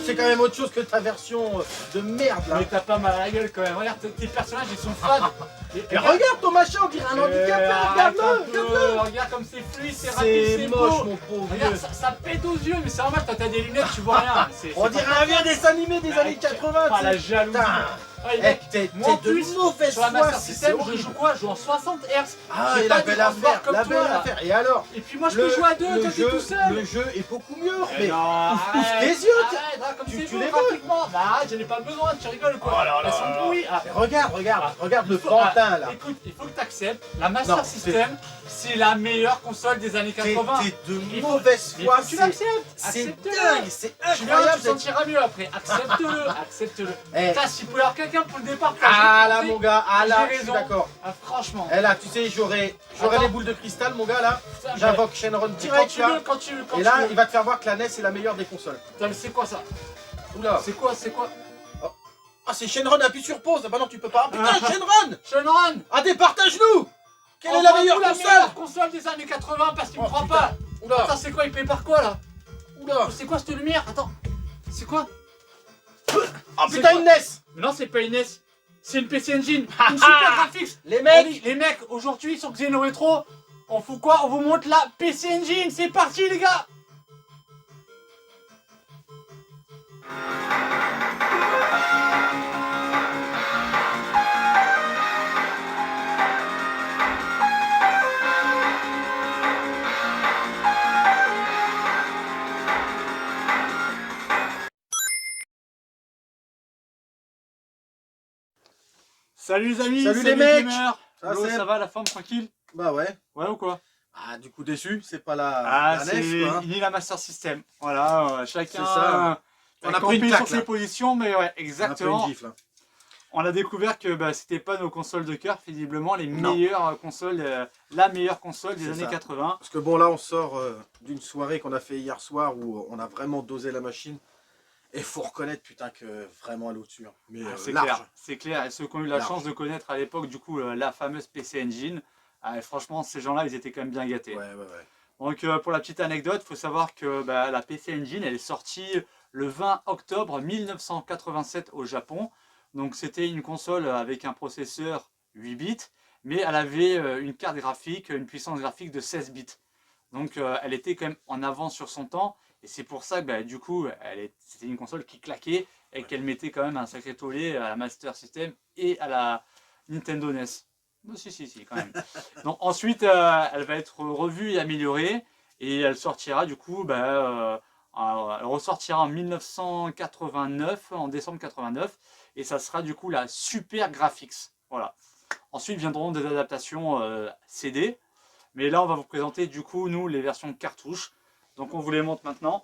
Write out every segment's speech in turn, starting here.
c'est quand même autre chose que ta version de merde là. Mais t'as pas mal à la gueule quand même. Regarde, tes personnages ils sont fades. Et regarde ton machin, on dirait un handicapé, regarde-le. Regarde comme c'est fluide, c'est rapide, C'est moche beau. mon pauvre Regarde, vieux. ça pète aux yeux, mais c'est normal, toi t'as des lunettes, tu vois rien. On dirait un vieux dessin animé des années 80. Ah la jalousie. Eh, t'es moi en de plus, mauvaise sur la foi, Master c'est System, je horrible. joue quoi? Je joue en 60 Hz. Ah, J'ai et pas la des belle transports affaire, comme la toi, belle là. affaire. Et alors? Et puis moi je peux jouer à deux quand t'es tout seul. Le jeu est beaucoup mieux. Mais Mais non, ouvre arrête, tes yeux. arrête, comme Tu c'est beau les veux. graphiquement. Bah arrête, j'en ai pas besoin, tu rigoles quoi. Oh là là Elles sont là là. pourries. Ah, Mais regarde le il faut- pantin là. Écoute, il faut que tu acceptes, la Master Non, System, c'est la meilleure console des années 80. T'es de Il faut- mauvaise Il foi. faut que tu l'acceptes. C'est Accepte-le. dingue, c'est Tu verras, incroyable. tu te sentiras mieux après. Accepte-le, accepte-le. Eh. Putain, s'il pouvait y avoir quelqu'un pour le départ. Ah là mon gars, ah là, J'ai je suis raison. d'accord. Ah, franchement. Eh là, tu sais, j'aurais Attends. les boules de cristal mon gars là. Putain, J'invoque Shenron mais quand direct tu veux, là. quand tu veux. Et là, il va te faire voir que la NES est la meilleure des consoles. Putain, mais c'est quoi ça? Oula. C'est quoi? C'est quoi? Ah, c'est Shenron, appuie sur pause. Ah bah non, tu peux pas. Ah, putain, Shenron. Shenron! Ah, départage-nous. Quelle est la meilleure la console? meilleure console des années 80 parce qu'il me Oh, croit putain. pas. Oula, Attends, c'est quoi? Il paye par quoi là? oula. C'est quoi cette lumière? Attends. C'est quoi? Oh C'est putain, quoi? une NES. Mais non, c'est pas une NES. C'est une PC Engine. Une super graphics. Les mecs. Les mecs, aujourd'hui sur Xeno Retro, on fout quoi? On vous montre la PC Engine. C'est parti les gars. Salut les amis, Salut c'est les mecs. gamers. Ça, Hello, c'est- ça va la forme tranquille? Bah ouais. Ouais ou quoi? Ah, du coup déçu, c'est pas la Ah, NES c'est quoi. ni la Master System. Voilà, chacun C'est ça. On a pris une campé claque, sur là. ses positions, mais ouais, On a pris exactement. une gifle, hein. On a découvert que bah, c'était pas nos consoles de cœur, visiblement les Non. meilleures consoles, la meilleure console des C'est années ça. 80. Parce que bon là on sort d'une soirée qu'on a fait hier soir où on a vraiment dosé la machine. Et faut reconnaître putain que vraiment elle est au-dessus. Hein. Mais C'est large. clair, c'est clair. Et ceux qui ont eu la Large. chance de connaître à l'époque du coup la fameuse PC Engine, franchement ces gens-là ils étaient quand même bien gâtés. Ouais. Donc pour la petite anecdote, il faut savoir que bah, la PC Engine elle est sortie le 20 octobre 1987 au Japon. Donc c'était une console avec un processeur 8 bits, mais elle avait une carte graphique, une puissance graphique de 16 bits. Donc elle était quand même en avance sur son temps, et c'est pour ça que bah, du coup c'était une console qui claquait et qu'elle mettait quand même un sacré tollé à la Master System et à la Nintendo NES. Oh, si, quand même. Donc ensuite elle va être revue et améliorée, et elle sortira du coup, elle ressortira en 1989, en décembre 89, et ça sera du coup la Super Graphics. Voilà. Ensuite viendront des adaptations CD, mais là on va vous présenter du coup nous les versions cartouches. Donc on vous les montre maintenant.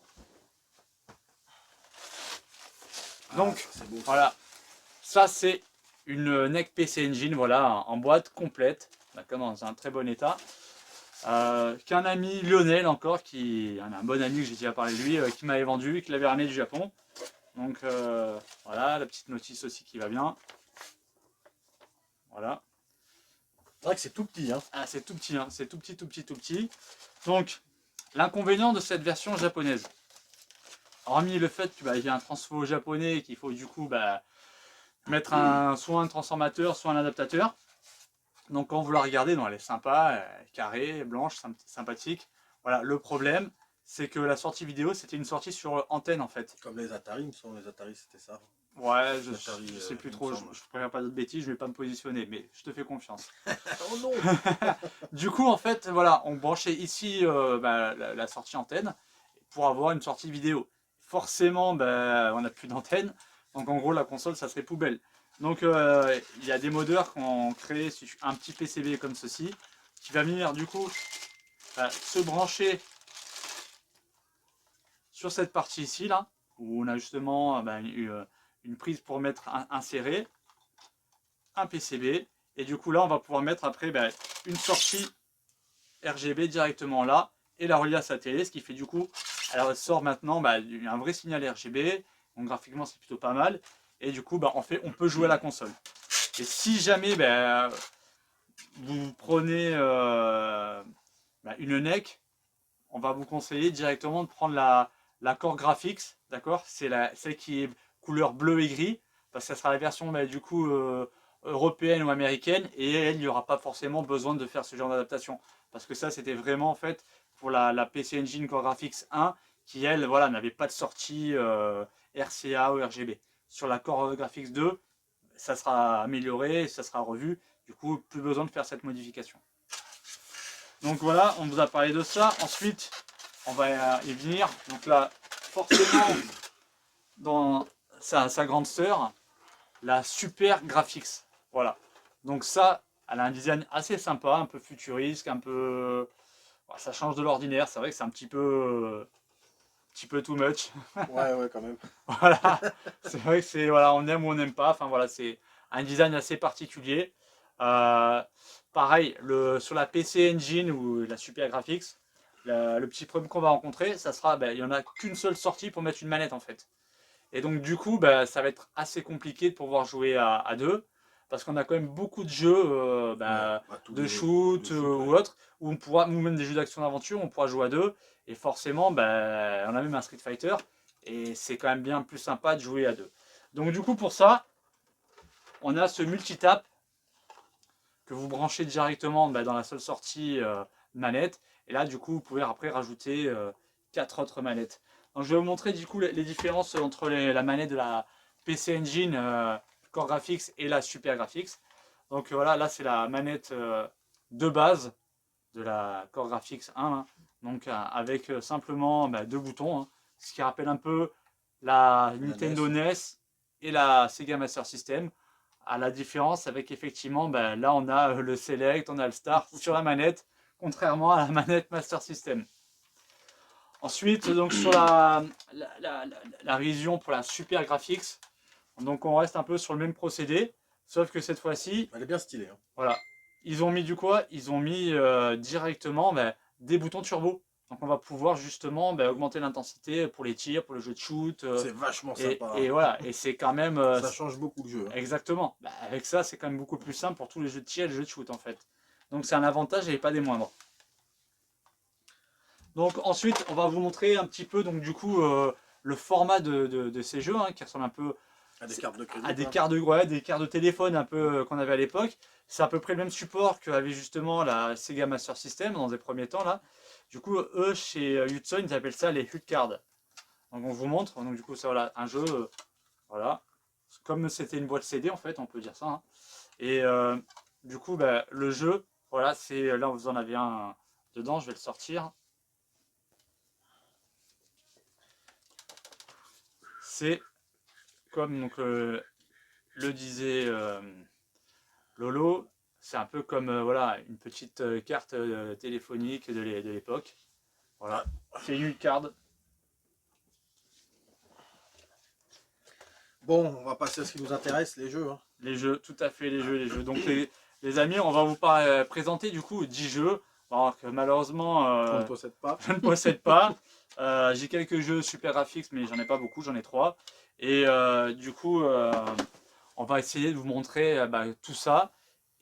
Donc c'est beau. voilà, ça c'est une NEC PC Engine, voilà, en boîte complète, d'accord, dans un très bon état. Qu'un ami Lionel encore, un bon ami que j'ai déjà parlé de lui, qui m'avait vendu, qui l'avait ramené du Japon. Donc voilà, la petite notice aussi qui va bien. Voilà. C'est vrai que c'est tout petit hein. Ah, c'est tout petit, hein. C'est tout petit. Donc, l'inconvénient de cette version japonaise, hormis le fait qu'il y a un transfo japonais, qu'il faut du coup mettre soit un transformateur, soit un adaptateur. Donc quand vous la regardez, non, elle est sympa, carrée, blanche, sympathique. Voilà, le problème, c'est que la sortie vidéo, c'était une sortie sur antenne en fait. Comme les Atari, il me semble, les Atari c'était ça. Ouais, je Atari, sais plus il me trop, je semble. préfère pas d'autres bêtises, je vais pas me positionner, mais je te fais confiance. Oh non. Du coup, en fait, voilà, on branchait ici la sortie antenne pour avoir une sortie vidéo. Forcément, on n'a plus d'antenne, donc en gros, la console, ça serait poubelle. Donc, il y a des modeurs qui ont créé un petit PCB comme ceci, qui va venir du coup se brancher sur cette partie ici, là, où on a justement une prise pour mettre insérer un PCB, et du coup là on va pouvoir mettre après une sortie RGB directement là et la relier à sa télé, ce qui fait du coup elle sort maintenant un vrai signal RGB, donc graphiquement c'est plutôt pas mal, et du coup on peut jouer à la console. Et si jamais vous prenez une NEC, on va vous conseiller directement de prendre la la Core Graphics, d'accord, c'est celle qui est couleur bleu et gris, parce que ça sera la version bah, du coup européenne ou américaine, et elle, il n'y aura pas forcément besoin de faire ce genre d'adaptation, parce que ça c'était vraiment en fait pour la PC Engine Core Graphics 1, qui elle, voilà, n'avait pas de sortie RCA ou RGB. Sur la Core Graphics 2, ça sera amélioré, ça sera revu, du coup plus besoin de faire cette modification. Donc voilà, on vous a parlé de ça. Ensuite, on va y venir. Donc là, forcément, dans sa grande sœur, la Super Graphics. Voilà. Donc ça, elle a un design assez sympa, un peu futuriste, un peu... Ça change de l'ordinaire. C'est vrai que c'est un petit peu too much. Ouais, quand même. Voilà. C'est vrai que c'est... Voilà, on aime ou on n'aime pas. Enfin voilà, c'est un design assez particulier. Pareil, sur la PC Engine ou la Super Graphics, le petit problème qu'on va rencontrer, ça sera, il n'y en a qu'une seule sortie pour mettre une manette en fait. Et donc du coup, ça va être assez compliqué de pouvoir jouer à deux, parce qu'on a quand même beaucoup de jeux de shoot ou autres, où on pourra, ou même des jeux d'action-aventure, on pourra jouer à deux, et forcément, on a même un Street Fighter, et c'est quand même bien plus sympa de jouer à deux. Donc du coup, pour ça, on a ce multitap que vous branchez directement dans la seule sortie manette. Et là, du coup, vous pouvez après rajouter 4 autres manettes. Donc, je vais vous montrer du coup les différences entre la manette de la PC Engine Core Graphics et la Super Graphics. Donc voilà, là c'est la manette de base de la Core Graphics 1. Hein. Donc avec simplement deux boutons, hein, ce qui rappelle un peu la Nintendo NES et la Sega Master System. À la différence avec effectivement, là on a le Select, on a le Start sur la manette, contrairement à la manette Master System. Ensuite, donc sur la révision pour la Super Graphics, donc on reste un peu sur le même procédé, sauf que cette fois-ci, elle est bien stylée. Hein. Voilà, ils ont mis du quoi? Ils ont mis directement des boutons turbo. Donc on va pouvoir justement augmenter l'intensité pour les tirs, pour le jeu de shoot. C'est vachement sympa. Et voilà, et c'est quand même... ça change beaucoup le jeu. Hein. Exactement. Avec ça, c'est quand même beaucoup plus simple pour tous les jeux de tir et les jeux de shoot en fait. Donc c'est un avantage et pas des moindres. Donc ensuite, on va vous montrer un petit peu donc du coup le format de ces jeux hein, qui ressemble un peu à des cartes de crédit. À des cartes de téléphone un peu qu'on avait à l'époque. C'est à peu près le même support qu'avait justement la Sega Master System dans les premiers temps là. Du coup, eux chez Hudson, ils appellent ça les HUD cards. Donc on vous montre. Donc du coup, c'est voilà, un jeu, voilà, comme c'était une boîte CD en fait, on peut dire ça. Hein. Et du coup, le jeu, voilà, c'est là vous en avez un dedans. Je vais le sortir. C'est comme donc le disait Lolo, c'est un peu comme voilà, une petite carte téléphonique de l'époque. Voilà, c'est une card. Bon, on va passer à ce qui nous intéresse, les jeux. Hein. Les jeux, tout à fait, les jeux. Donc les amis, on va vous présenter du coup 10 jeux. Alors que malheureusement, je ne possède pas. Je ne possède pas. J'ai quelques jeux Super Graphics, mais j'en ai pas beaucoup, j'en ai 3. Et du coup, on va essayer de vous montrer tout ça.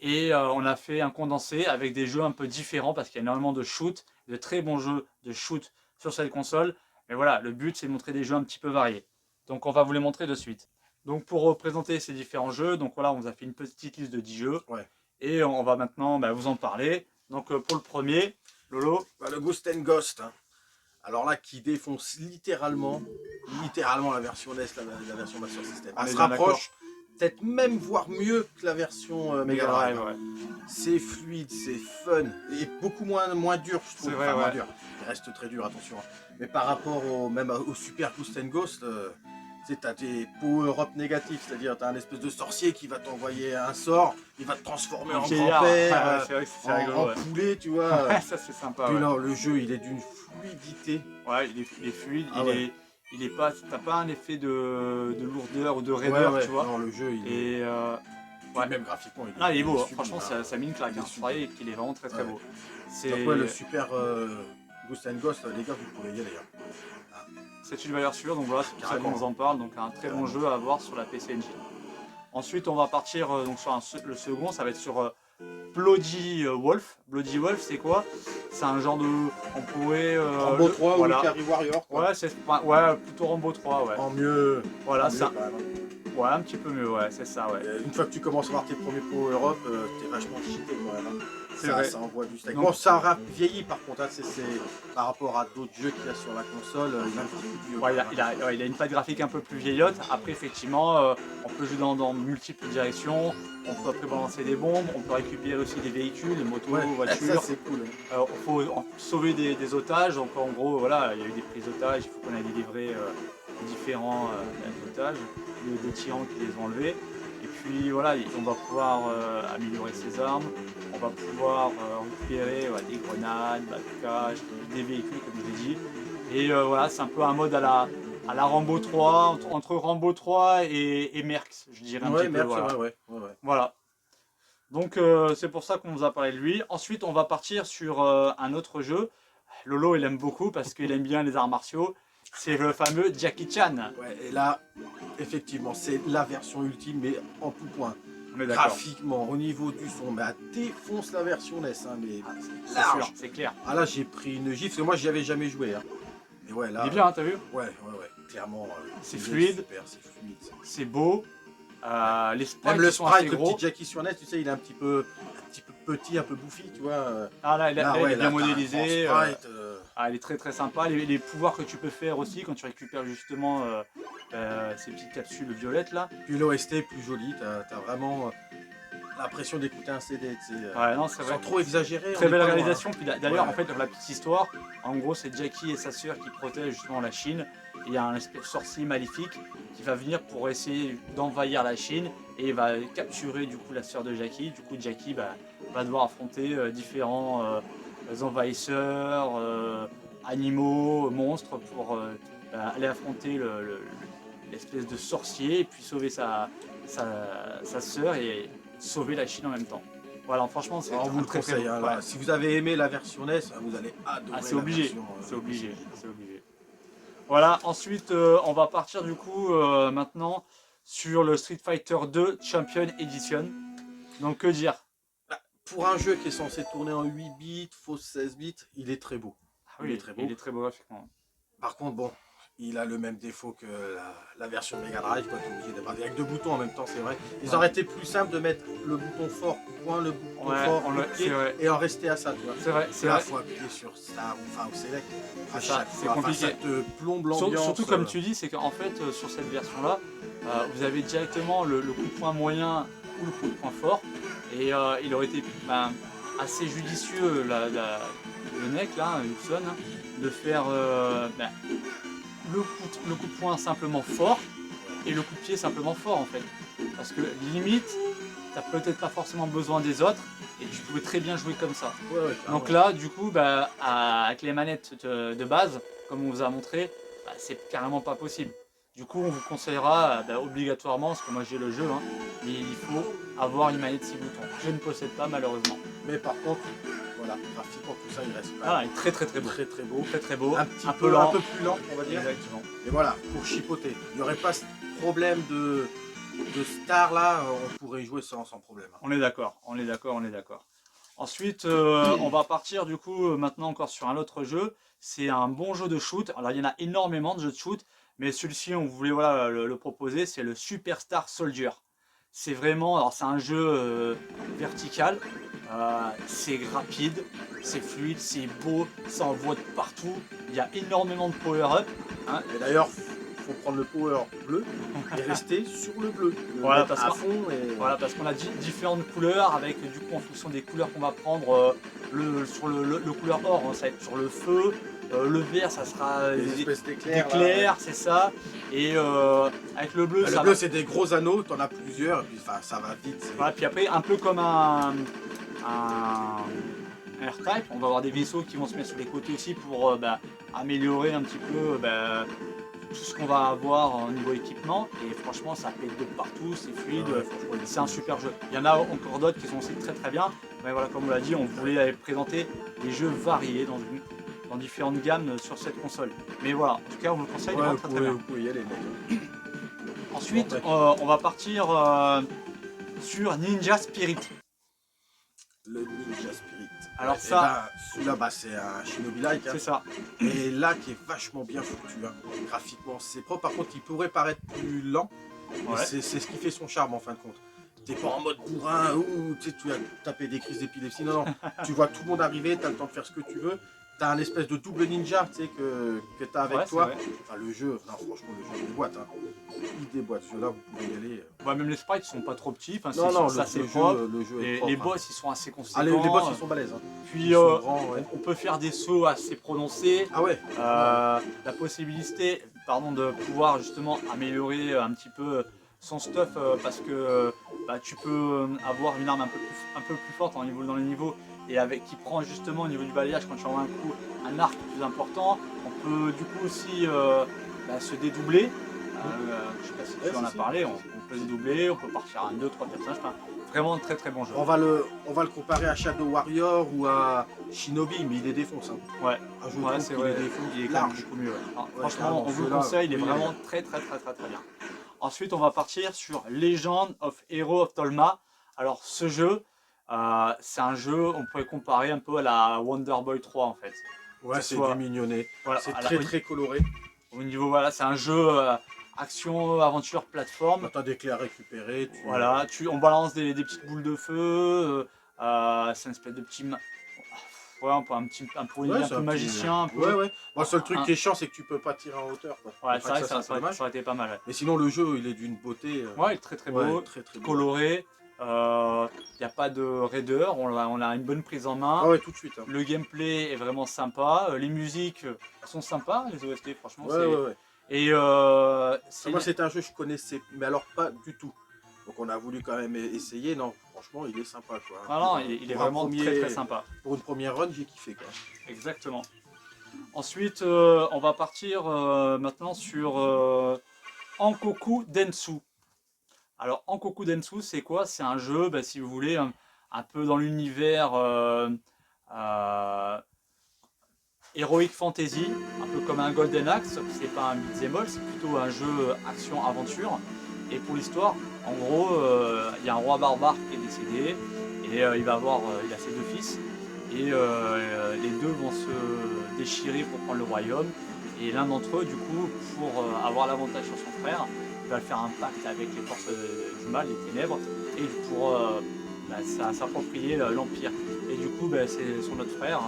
Et on a fait un condensé avec des jeux un peu différents parce qu'il y a énormément de shoot, de très bons jeux de shoot sur cette console. Mais voilà, le but c'est de montrer des jeux un petit peu variés. Donc on va vous les montrer de suite. Donc pour présenter ces différents jeux, donc voilà, on vous a fait une petite liste de 10 jeux. Ouais. Et on va maintenant vous en parler. Donc pour le premier, Lolo. Le Ghost and Ghost. Hein. Alors là, qui défonce littéralement la version NES, la version Master System. Elle se rapproche, peut-être même voire mieux que la version Mega Drive. Ouais. C'est fluide, c'est fun, et beaucoup moins dur, je trouve. Vrai, moins dur. Il reste très dur, attention. Mais par rapport même au Super Ghost and Ghost, tu as des power-up négatifs, c'est-à-dire tu as un espèce de sorcier qui va t'envoyer un sort, il va te transformer en grand-père, en poulet, tu vois. Ouais, ça c'est sympa. Puis là, le jeu, il est d'une fluidité. Ouais, il est fluide, il est pas, t'as pas un effet de lourdeur ou de raideur, tu vois. Non, le jeu, il est... même graphiquement, il est beau, franchement, ça met une claque. Vous voyez qu'il est vraiment très très beau. Donc le Super Ghost and Ghost, les gars, vous pouvez y aller. C'est une valeur sûre, donc voilà, c'est pour ça qu'on vous en parle. Donc un très bon jeu à avoir sur la PC Engine. Ensuite, on va partir donc sur le second, ça va être sur Bloody Wolf. Bloody Wolf, c'est quoi? C'est un genre de... On pourrait... Rambo 3 voilà. ou Ikari Warrior. Quoi. Ouais, plutôt Rambo 3, ouais. En mieux. Voilà, ça. Ouais, un petit peu mieux, ouais, c'est ça, ouais. Une fois que tu commences à voir tes premiers Power Europe, t'es vachement cheaté quand même. Hein. C'est vrai. Ça envoie du steak. Bon, ça a vieilli par contre, hein, c'est par rapport à d'autres jeux qu'il y a sur la console, il a un petit peu vieux. Ouais, il a une patte graphique un peu plus vieillotte. Après, effectivement, on peut jouer dans multiples directions. On peut après balancer des bombes. On peut récupérer aussi des véhicules, des motos, voitures. Ça, c'est cool. Il faut sauver des otages. Donc, en gros, voilà, il y a eu des prises d'otages. Il faut qu'on ait délivré différents otages, des tyrans qui les ont enlevés. Et puis voilà, on va pouvoir améliorer ses armes, on va pouvoir récupérer des grenades, bazookas, des véhicules comme je l'ai dit. Et voilà, c'est un peu un mode à la Rambo 3, entre Rambo 3 et Mercs, je dirais un petit peu. Voilà. Donc c'est pour ça qu'on vous a parlé de lui. Ensuite, on va partir sur un autre jeu. Lolo, il aime beaucoup parce qu'il aime bien les arts martiaux. C'est le fameux Jackie Chan. Ouais, et là, effectivement, c'est la version ultime, mais en tout point. Graphiquement, au niveau du son, elle défonce la version NES, hein, mais large. C'est clair. Ah là, j'ai pris une gifle, parce que moi, j'y avais jamais joué. Hein. Mais ouais, là, il est bien, hein, t'as vu? Ouais, clairement. C'est fluide, c'est beau. Les sprites, même le sont assez sprite, le gros. petit Jackie sur NES, tu sais, il est un petit peu petit, un peu bouffi, tu vois. Ah là, il est bien modélisé. Sprite, il est très très sympa. Les pouvoirs que tu peux faire aussi quand tu récupères justement ces petites capsules violettes là. Puis l'OST est plus joli, t'as vraiment l'impression d'écouter un CD, tu sais, sans trop exagérer. Très belle réalisation. Puis d'ailleurs, en fait, la petite histoire, en gros, c'est Jackie et sa sœur qui protègent justement la Chine. Et il y a un espèce de sorcier maléfique qui va venir pour essayer d'envahir la Chine et il va capturer du coup la sœur de Jackie. Du coup, Jackie va devoir affronter différents envahisseurs, animaux, monstres pour aller affronter l'espèce de sorcier et puis sauver sa sœur et sauver la Chine en même temps. Voilà, franchement, c'est vous le très conseille. très bon. Si vous avez aimé la version NES, vous allez adorer c'est obligé. version. C'est obligé. Voilà, ensuite, on va partir du coup maintenant sur le Street Fighter 2 Champion Edition. Donc, que dire? Pour un jeu qui est censé tourner en 8 bits, fausse 16 bits, il est très beau. Il est très beau graphiquement. Par contre, bon, il a le même défaut que la version Mega Drive, quoi, t'es obligé d'avoir avec deux boutons en même temps, c'est vrai. Ils auraient été plus simple de mettre le bouton fort, point, le bouton fort, pied, et en rester à ça, tu vois. C'est vrai, c'est là, vrai. il faut appuyer sur Star ou Select. C'est compliqué. Ça te plombe l'ambiance. Surtout comme tu dis, c'est qu'en fait, sur cette version-là, vous avez directement le coup de poing moyen ou le coup de poing fort. Et il aurait été assez judicieux, le mec là, Hudson, de faire le coup de poing simplement fort et le coup de pied simplement fort en fait. Parce que limite, t'as peut-être pas forcément besoin des autres et tu pouvais très bien jouer comme ça. Donc là, du coup, avec les manettes de base, comme on vous a montré, c'est carrément pas possible. Du coup, on vous conseillera obligatoirement, parce que moi j'ai le jeu, hein, mais il faut avoir une manette 6 boutons. Je ne possède pas malheureusement. Mais par contre, voilà, graphiquement tout ça il reste pas. Il est très beau. Très beau. Un peu plus lent, on va dire. Exactement. Et voilà, pour chipoter. Il n'y aurait pas ce problème de star là, on pourrait y jouer sans problème. On est d'accord. Ensuite, on va partir du coup maintenant encore sur un autre jeu. C'est un bon jeu de shoot. Alors il y en a énormément de jeux de shoot, mais celui-ci on voulait le proposer, c'est le Superstar Soldier. C'est vraiment, alors c'est un jeu vertical, c'est rapide, c'est fluide, c'est beau, ça envoie de partout. Il y a énormément de power-up. Hein. Et d'ailleurs, il faut prendre le power bleu et rester sur le bleu. Voilà, parce qu'on a différentes couleurs avec du coup en fonction des couleurs qu'on va prendre, sur le couleur or, hein, ça va être sur le feu. Le vert, ça sera des éclairs, c'est ça. Et avec le bleu, le bleu, c'est des gros anneaux, t'en as plusieurs, et puis ça va vite. Voilà, puis après, un peu comme un R-Type, on va avoir des vaisseaux qui vont se mettre sur les côtés aussi pour améliorer un petit peu tout ce qu'on va avoir au niveau équipement. Et franchement, ça pète de partout, c'est fluide, c'est un super jeu. Il y en a encore d'autres qui sont aussi très bien. Mais voilà, comme on l'a dit, on voulait présenter des jeux variés dans différentes gammes sur cette console. Mais voilà, en tout cas, on vous le conseille, il est très bien. Vous pouvez y aller. Ensuite, on va partir sur Ninja Spirit. Le Ninja Spirit. Alors celui-là, bah, c'est un Shinobi-like. C'est ça. Et là, qui est vachement bien foutu. Hein. Graphiquement, c'est propre. Par contre, il pourrait paraître plus lent. Ouais. C'est ce qui fait son charme en fin de compte. T'es pas en mode bourrin ou tu as tapé des crises d'épilepsie. Non, non. Tu vois tout le monde arriver, t'as le temps de faire ce que tu veux. T'as un espèce de double ninja que t'as avec toi. Enfin, le jeu, non, franchement, le jeu il déboîte. Hein. Il déboîte. Ceux-là, vous pouvez y aller. Ouais, même les sprites sont pas trop petits. Enfin, non, ça c'est propre. Le jeu est propre. Les boss, ils sont assez conséquents. Ah, les boss, ils sont balèzes. Hein. Puis, on peut faire des sauts assez prononcés. Ah ouais. La possibilité, de pouvoir justement améliorer un petit peu son stuff parce que tu peux avoir une arme un peu plus forte dans les niveaux et qui prend justement au niveau du balayage quand tu envoies un coup un arc plus important. On peut du coup aussi se dédoubler. Je sais pas si tu en as parlé, on peut se dédoubler, on peut partir à 2-3 personnages. Enfin, vraiment très très bon jeu. On va le comparer à Shadow Warrior ou à Shinobi, mais il est défonce. Hein. Ouais, c'est vrai, il est large. Beaucoup mieux. Alors, franchement, on vous le conseille, il est vraiment très bien. Ensuite, on va partir sur Legend of Hero of Tolma. Alors, ce jeu, c'est un jeu, on pourrait comparer un peu à la Wonder Boy 3 en fait. Ouais, c'est du mignonnet. Voilà, c'est très coloré. Au niveau, voilà, c'est un jeu action, aventure, plateforme. T'as des clés à récupérer. Voilà, on balance des petites boules de feu. C'est une espèce de petit. Ouais, un peu magicien. Ouais. Bon, le seul truc qui est chiant, c'est que tu peux pas tirer en hauteur. Quoi. Ouais, c'est vrai que ça aurait été pas mal. Ouais. Mais sinon, le jeu, il est d'une beauté. Ouais, il est très beau, très coloré. Il n'y a pas de raideur, on a une bonne prise en main. Ah ouais, tout de suite. Hein. Le gameplay est vraiment sympa. Les musiques sont sympas, les OST, franchement. Ouais. Et moi, c'est un jeu que je connaissais, mais alors pas du tout. Donc on a voulu quand même essayer. Non, franchement, il est sympa. Quoi. Ah non, il est vraiment très sympa. Pour une première run, j'ai kiffé. Quoi. Exactement. Ensuite, on va partir maintenant sur Ankoku Densu. Alors, Ankoku Densu, c'est quoi? C'est un jeu, si vous voulez, un peu dans l'univers Heroic Fantasy, un peu comme un Golden Axe, sauf que c'est pas un beat'em all, c'est plutôt un jeu action-aventure. Et pour l'histoire, en gros, il y a un roi barbare qui est décédé, et il a ses deux fils, et les deux vont se déchirer pour prendre le royaume. Et l'un d'entre eux, du coup, pour avoir l'avantage sur son frère, il va faire un pacte avec les forces du mal, les ténèbres, et pour s'approprier l'Empire. Et du coup, c'est son autre frère,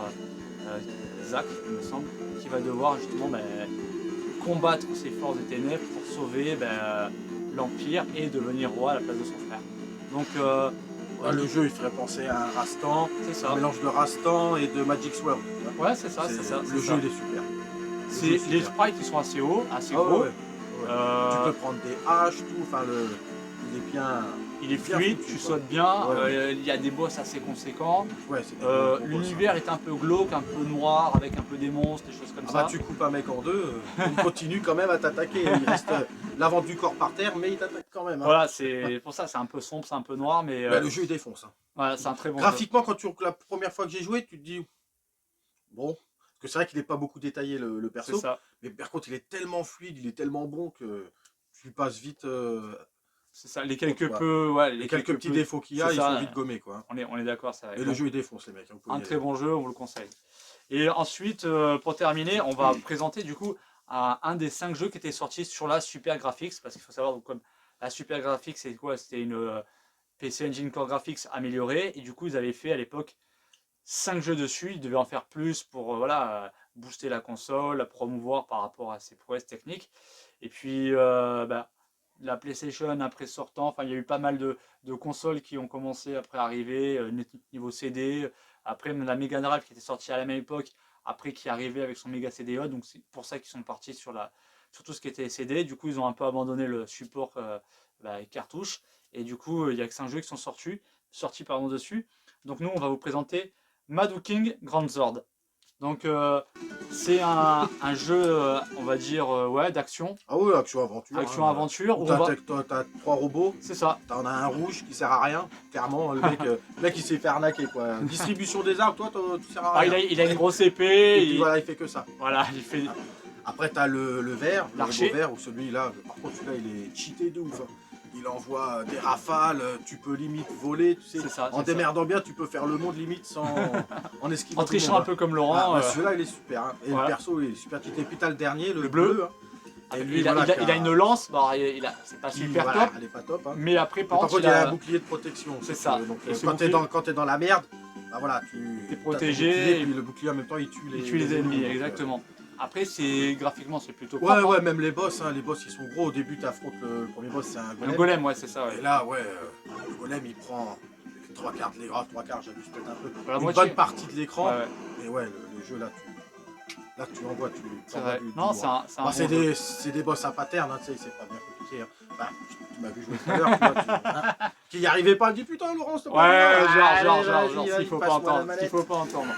Zack, il me semble, qui va devoir justement combattre ces forces des ténèbres pour sauver l'Empire et devenir roi à la place de son frère. Donc, le jeu, il ferait penser à un Rastan, un mélange de Rastan et de Magic Sword. Ouais, c'est ça. Le jeu, il est super. Les sprites, ils sont assez hauts, assez gros. Ouais. Tu peux prendre des haches, tout. Enfin, il est bien. Il est fluide, tu sautes bien. Il y a des boss assez conséquents. L'univers est un peu glauque, un peu noir, avec un peu des monstres, des choses comme ça. Tu coupes un mec en deux, il continue quand même à t'attaquer. Il reste l'avant du corps par terre, mais il t'attaque quand même. Hein. Voilà, c'est pour ça, c'est un peu sombre, c'est un peu noir, mais. Le jeu il défonce. Hein. Voilà, c'est un très bon Graphiquement, jeu. La première fois que j'ai joué, tu te dis bon. Que c'est vrai qu'il n'est pas beaucoup détaillé le perso, mais par contre il est tellement fluide, il est tellement bon que tu passes vite. C'est ça, les quelques petits défauts qu'il y a, ils sont vite gommés quoi. On est d'accord, ça. Et le jeu il défonce les mecs. Un très bon jeu, on vous le conseille. Et ensuite, pour terminer, on va présenter du coup un des 5 jeux qui étaient sortis sur la Super Graphics, parce qu'il faut savoir donc, comme la Super Graphics c'est quoi? C'était une PC Engine Core Graphics améliorée, et du coup ils avaient fait à l'époque 5 jeux dessus, ils devaient en faire plus pour booster la console, la promouvoir par rapport à ses prouesses techniques. Et puis la PlayStation après sortant, il y a eu pas mal de consoles qui ont commencé après arriver, niveau CD, après la Mega Drive qui était sortie à la même époque, après qui est arrivée avec son Mega CD-OD, donc c'est pour ça qu'ils sont partis sur tout ce qui était CD. Du coup ils ont un peu abandonné le support cartouche, et du coup il n'y a que 5 jeux qui sont sortis dessus. Donc nous on va vous présenter Madoking Grand Sword. Donc c'est un jeu, on va dire, d'action. Ah oui, action-aventure. Action-aventure. T'as 3 robots. C'est ça. T'en as un rouge qui sert à rien. Clairement, le mec il s'est fait arnaquer quoi. Distribution des armes, toi tu sers à rien. Il a une grosse épée. Et puis voilà, il fait que ça. Voilà, il fait. Après t'as le vert, l'archer vert, ou celui-là. Par contre celui-là il est cheaté de ouf. il envoie des rafales, tu peux limite voler, tu sais. Ça, en démerdant bien, tu peux faire le monde limite sans en esquivant. En trichant un peu comme Laurent. Celui-là, il est super. Hein. Et le perso, il est super petit. Et puis t'as le dernier, le bleu. Hein. Et lui, il a une lance, bon, c'est pas super top. Elle est pas top. Hein. Mais après, par contre, il a un bouclier de protection. C'est ça. Donc, quand t'es dans la merde, bah voilà, tu es protégé. Et puis le bouclier en même temps, il tue les ennemis. Exactement. Après, graphiquement, c'est plutôt propre. Ouais, même les boss, hein, ils sont gros. Au début, tu affrontes le premier boss, c'est un golem. Un golem, ouais, c'est ça. Ouais. Et là, le golem, il prend 3/4 de l'écran, 3/4, j'abuse peut-être un peu. Une bonne partie de l'écran. Ouais. Et ouais, le jeu, là, tu envoies, c'est vrai. Non, c'est des boss à pattern, hein, tu sais, c'est pas bien compliqué. Hein. Bah, tu m'as vu jouer tout à l'heure, qui n'y arrivait pas, dis putain, Laurent, s'il te plaît. Ouais, genre, s'il faut pas entendre.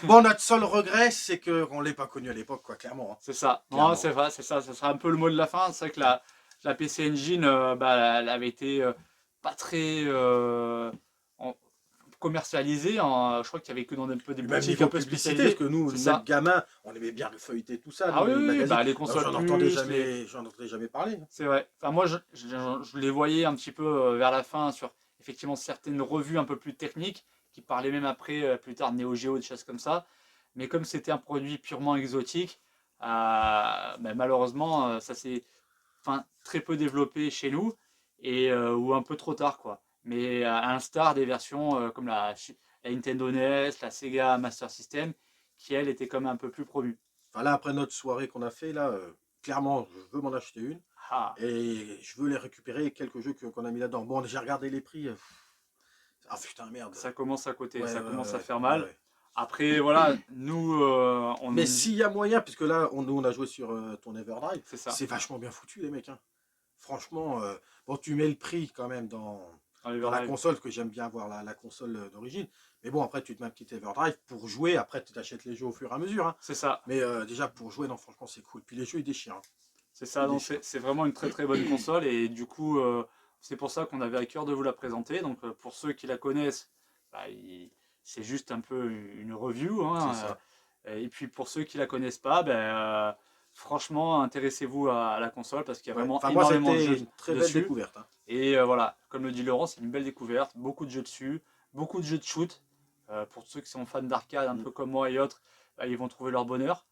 Bon, notre seul regret, c'est qu'on ne l'ait pas connu à l'époque, quoi, clairement. Hein. C'est ça. Non, c'est vrai, c'est ça. Ça sera un peu le mot de la fin. C'est vrai que la PC Engine, elle avait été pas très commercialisée. Je crois qu'il y avait que dans un peu des boutiques un peu spécialisées. Parce que nous, notre gamin, on aimait bien feuilleter tout ça. Ah oui, les consoles. J'en entendais jamais parler. C'est vrai. Enfin, moi, je les voyais un petit peu vers la fin sur effectivement certaines revues un peu plus techniques qui parlaient même après, plus tard, de Neo Geo, des choses comme ça. Mais comme c'était un produit purement exotique, malheureusement, ça s'est très peu développé chez nous ou un peu trop tard, quoi. Mais à l'instar des versions comme la Nintendo NES, la Sega Master System, qui elle était comme un peu plus promues. Enfin, là, après notre soirée qu'on a fait, là, clairement, je veux m'en acheter une. Et je veux les récupérer, quelques jeux qu'on a mis là-dedans. Bon, j'ai regardé les prix. Ah putain, merde. Ça commence à coter, ça commence à faire mal. Après, voilà, nous, Mais s'il y a moyen, puisque là, on a joué sur ton Everdrive, c'est vachement bien foutu, les mecs. Hein. Franchement, bon, tu mets le prix quand même dans la console, que j'aime bien avoir la console d'origine. Mais bon, après, tu te mets un petit Everdrive pour jouer. Après, tu t'achètes les jeux au fur et à mesure. Hein. C'est ça. Mais déjà, pour jouer, non, franchement, c'est cool. Puis les jeux, ils déchirent. Hein. C'est ça, donc c'est vraiment une très très bonne console. Et du coup, c'est pour ça qu'on avait à cœur de vous la présenter. Donc, pour ceux qui la connaissent, c'est juste un peu une review. Hein, et puis, pour ceux qui la connaissent pas, franchement, intéressez-vous à la console parce qu'il y a vraiment énormément de jeux une très belle découverte. Hein. Et voilà, comme le dit Laurent, c'est une belle découverte. Beaucoup de jeux dessus, beaucoup de jeux de shoot. Pour ceux qui sont fans d'arcade, un peu comme moi et autres, ils vont trouver leur bonheur.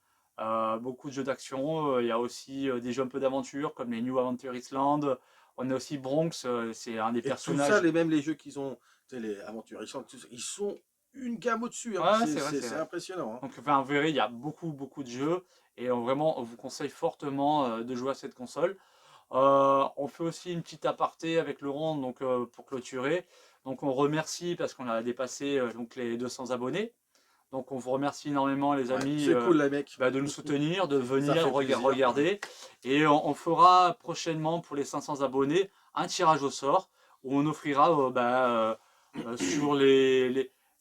Beaucoup de jeux d'action. Il y a aussi des jeux un peu d'aventure comme les New Adventure Island. On a aussi Bronx, c'est un des personnages. Tout ça, même les jeux qu'ils ont, les Adventure Island, ils sont une gamme au-dessus. Hein. C'est impressionnant. Hein. Donc, vous verrez, il y a beaucoup de jeux. Et vraiment, on vous conseille fortement de jouer à cette console. On fait aussi une petite aparté avec Laurent donc, pour clôturer. Donc on remercie parce qu'on a dépassé donc, les 200 abonnés. Donc on vous remercie énormément les amis cool, les mecs. De nous soutenir, de venir regarder. Et on fera prochainement pour les 500 abonnés un tirage au sort où on offrira sur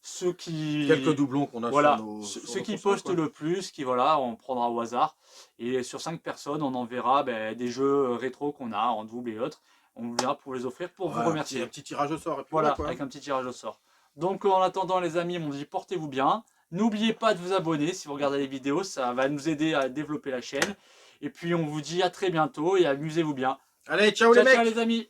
ceux qui... Quelques doublons qu'on a sur nos... Ceux qui postent le plus, on prendra au hasard. Et sur 5 personnes, on enverra des jeux rétro qu'on a en double et autres. On verra pour les offrir, pour vous remercier. Un petit tirage au sort. Et puis avec un petit tirage au sort. Donc en attendant les amis, on vous dit portez-vous bien. N'oubliez pas de vous abonner si vous regardez les vidéos, ça va nous aider à développer la chaîne. Et puis on vous dit à très bientôt et amusez-vous bien. Allez, ciao les mecs. Ciao les amis.